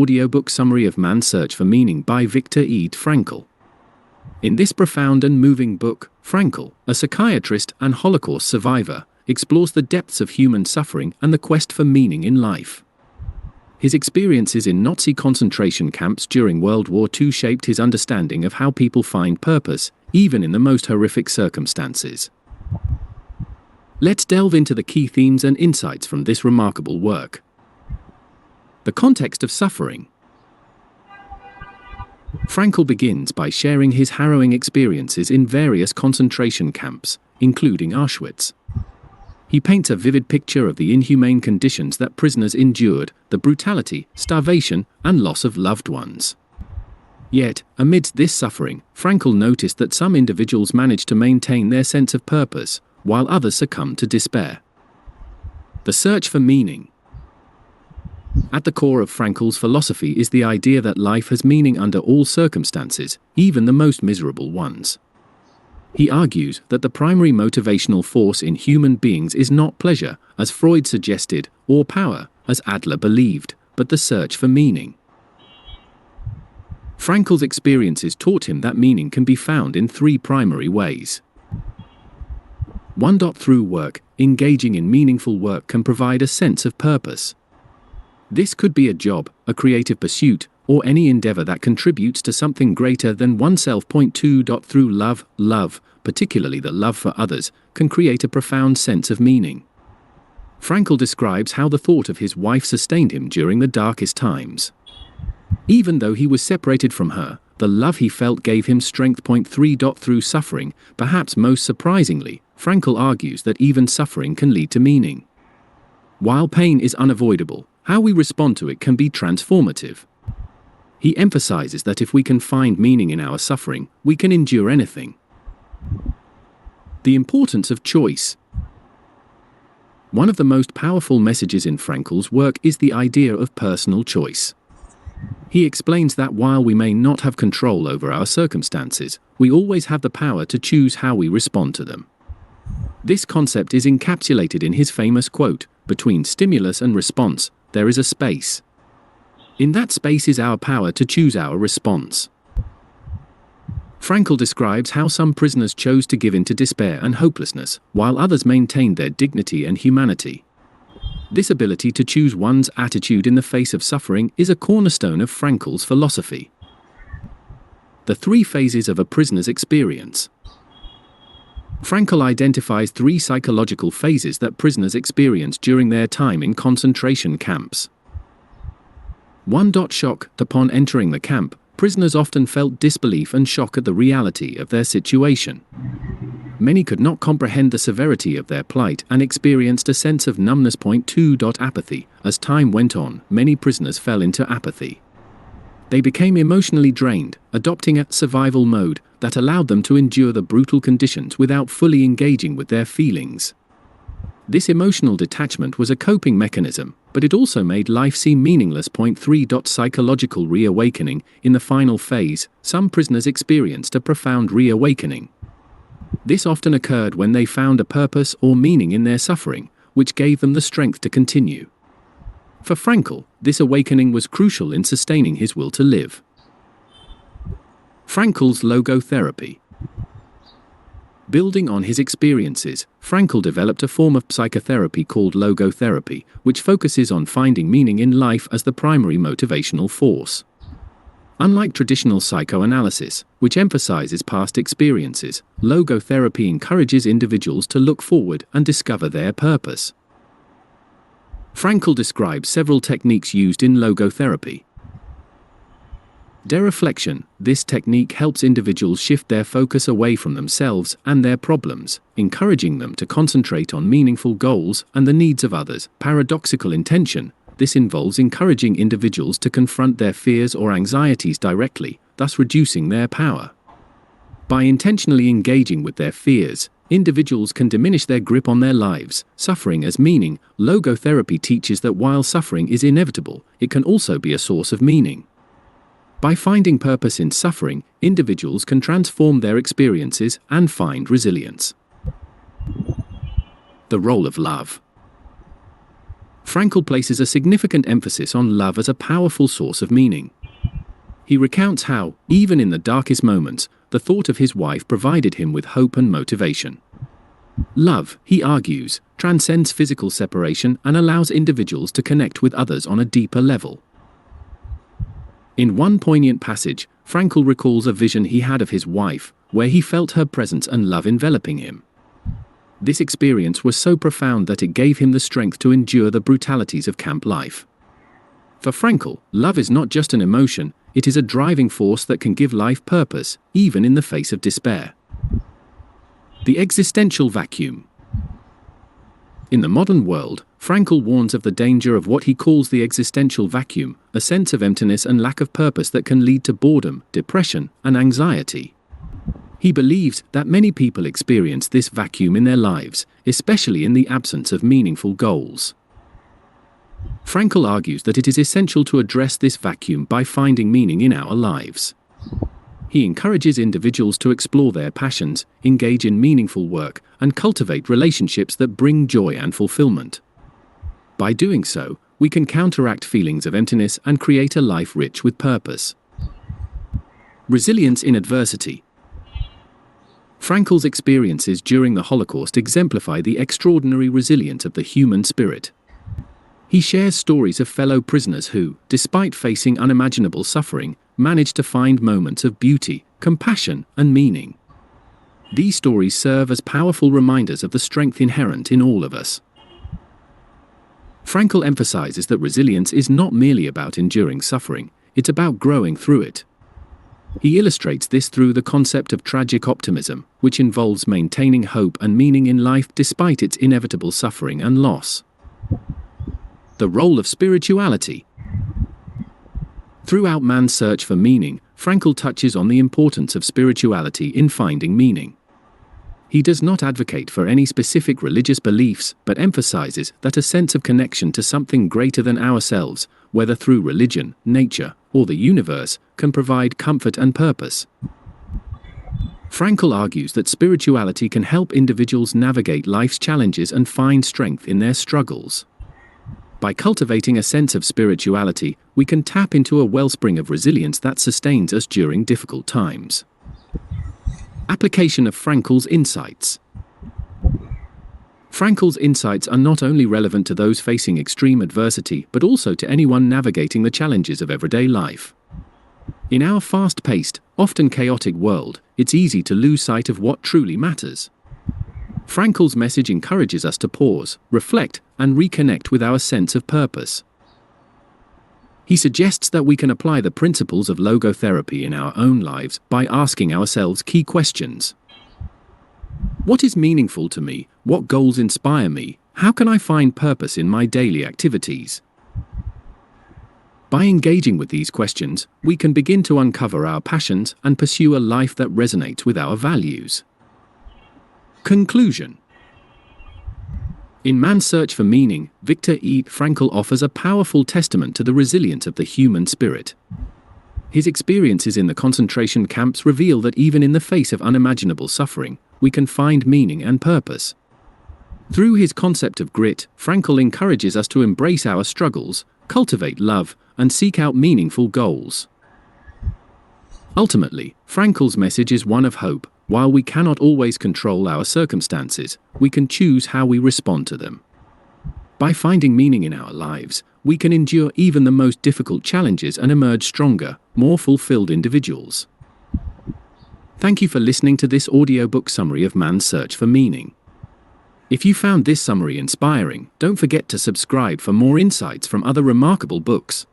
Audiobook Summary of Man's Search for Meaning by Viktor E. Frankl. In this profound and moving book, Frankl, a psychiatrist and Holocaust survivor, explores the depths of human suffering and the quest for meaning in life. His experiences in Nazi concentration camps during World War II shaped his understanding of how people find purpose, even in the most horrific circumstances. Let's delve into the key themes and insights from this remarkable work. The context of suffering. Frankl begins by sharing his harrowing experiences in various concentration camps, including Auschwitz. He paints a vivid picture of the inhumane conditions that prisoners endured, the brutality, starvation, and loss of loved ones. Yet, amidst this suffering, Frankl noticed that some individuals managed to maintain their sense of purpose, while others succumbed to despair. The search for meaning. At the core of Frankl's philosophy is the idea that life has meaning under all circumstances, even the most miserable ones. He argues that the primary motivational force in human beings is not pleasure, as Freud suggested, or power, as Adler believed, but the search for meaning. Frankl's experiences taught him that meaning can be found in three primary ways. 1. Through work, engaging in meaningful work can provide a sense of purpose. This could be a job, a creative pursuit, or any endeavor that contributes to something greater than oneself. 2. Through love, particularly the love for others, can create a profound sense of meaning. Frankl describes how the thought of his wife sustained him during the darkest times. Even though he was separated from her, the love he felt gave him strength. 3. Through suffering, perhaps most surprisingly, Frankl argues that even suffering can lead to meaning. While pain is unavoidable, how we respond to it can be transformative. He emphasizes that if we can find meaning in our suffering, we can endure anything. The importance of choice. One of the most powerful messages in Frankl's work is the idea of personal choice. He explains that while we may not have control over our circumstances, we always have the power to choose how we respond to them. This concept is encapsulated in his famous quote, "Between stimulus and response, there is a space. In that space is our power to choose our response." Frankl describes how some prisoners chose to give in to despair and hopelessness, while others maintained their dignity and humanity. This ability to choose one's attitude in the face of suffering is a cornerstone of Frankl's philosophy. The three phases of a prisoner's experience. Frankl identifies three psychological phases that prisoners experience during their time in concentration camps. 1. Shock. Upon entering the camp, prisoners often felt disbelief and shock at the reality of their situation. Many could not comprehend the severity of their plight and experienced a sense of numbness. 2. Apathy. As time went on, many prisoners fell into apathy. They became emotionally drained, adopting a survival mode that allowed them to endure the brutal conditions without fully engaging with their feelings. This emotional detachment was a coping mechanism, but it also made life seem meaningless. 3. Psychological reawakening. In the final phase, some prisoners experienced a profound reawakening. This often occurred when they found a purpose or meaning in their suffering, which gave them the strength to continue. For Frankl, this awakening was crucial in sustaining his will to live. Frankl's logotherapy. Building on his experiences, Frankl developed a form of psychotherapy called logotherapy, which focuses on finding meaning in life as the primary motivational force. Unlike traditional psychoanalysis, which emphasizes past experiences, logotherapy encourages individuals to look forward and discover their purpose. Frankl describes several techniques used in logotherapy. Dereflection. This technique helps individuals shift their focus away from themselves and their problems, encouraging them to concentrate on meaningful goals and the needs of others. Paradoxical intention. This involves encouraging individuals to confront their fears or anxieties directly, thus reducing their power. By intentionally engaging with their fears, individuals can diminish their grip on their lives, suffering as meaning. Logotherapy teaches that while suffering is inevitable, it can also be a source of meaning. By finding purpose in suffering, individuals can transform their experiences and find resilience. The role of love. Frankl places a significant emphasis on love as a powerful source of meaning. He recounts how, even in the darkest moments, the thought of his wife provided him with hope and motivation. Love, he argues, transcends physical separation and allows individuals to connect with others on a deeper level. In one poignant passage, Frankl recalls a vision he had of his wife, where he felt her presence and love enveloping him. This experience was so profound that it gave him the strength to endure the brutalities of camp life. For Frankl, love is not just an emotion, it is a driving force that can give life purpose, even in the face of despair. The existential vacuum. In the modern world, Frankl warns of the danger of what he calls the existential vacuum, a sense of emptiness and lack of purpose that can lead to boredom, depression, and anxiety. He believes that many people experience this vacuum in their lives, especially in the absence of meaningful goals. Frankl argues that it is essential to address this vacuum by finding meaning in our lives. He encourages individuals to explore their passions, engage in meaningful work, and cultivate relationships that bring joy and fulfillment. By doing so, we can counteract feelings of emptiness and create a life rich with purpose. Resilience in adversity. Frankl's experiences during the Holocaust exemplify the extraordinary resilience of the human spirit. He shares stories of fellow prisoners who, despite facing unimaginable suffering, managed to find moments of beauty, compassion, and meaning. These stories serve as powerful reminders of the strength inherent in all of us. Frankl emphasizes that resilience is not merely about enduring suffering, it's about growing through it. He illustrates this through the concept of tragic optimism, which involves maintaining hope and meaning in life despite its inevitable suffering and loss. The role of spirituality. Throughout man's search for meaning, Frankl touches on the importance of spirituality in finding meaning. He does not advocate for any specific religious beliefs, but emphasizes that a sense of connection to something greater than ourselves, whether through religion, nature, or the universe, can provide comfort and purpose. Frankl argues that spirituality can help individuals navigate life's challenges and find strength in their struggles. By cultivating a sense of spirituality, we can tap into a wellspring of resilience that sustains us during difficult times. Application of Frankl's insights. Frankl's insights are not only relevant to those facing extreme adversity, but also to anyone navigating the challenges of everyday life. In our fast-paced, often chaotic world, it's easy to lose sight of what truly matters. Frankl's message encourages us to pause, reflect, and reconnect with our sense of purpose. He suggests that we can apply the principles of logotherapy in our own lives by asking ourselves key questions. What is meaningful to me? What goals inspire me? How can I find purpose in my daily activities? By engaging with these questions, we can begin to uncover our passions and pursue a life that resonates with our values. Conclusion. In Man's Search for Meaning, Viktor E. Frankl offers a powerful testament to the resilience of the human spirit. His experiences in the concentration camps reveal that even in the face of unimaginable suffering, we can find meaning and purpose. Through his concept of grit, Frankl encourages us to embrace our struggles, cultivate love, and seek out meaningful goals. Ultimately, Frankl's message is one of hope. While we cannot always control our circumstances, we can choose how we respond to them. By finding meaning in our lives, we can endure even the most difficult challenges and emerge stronger, more fulfilled individuals. Thank you for listening to this audiobook summary of Man's Search for Meaning. If you found this summary inspiring, don't forget to subscribe for more insights from other remarkable books.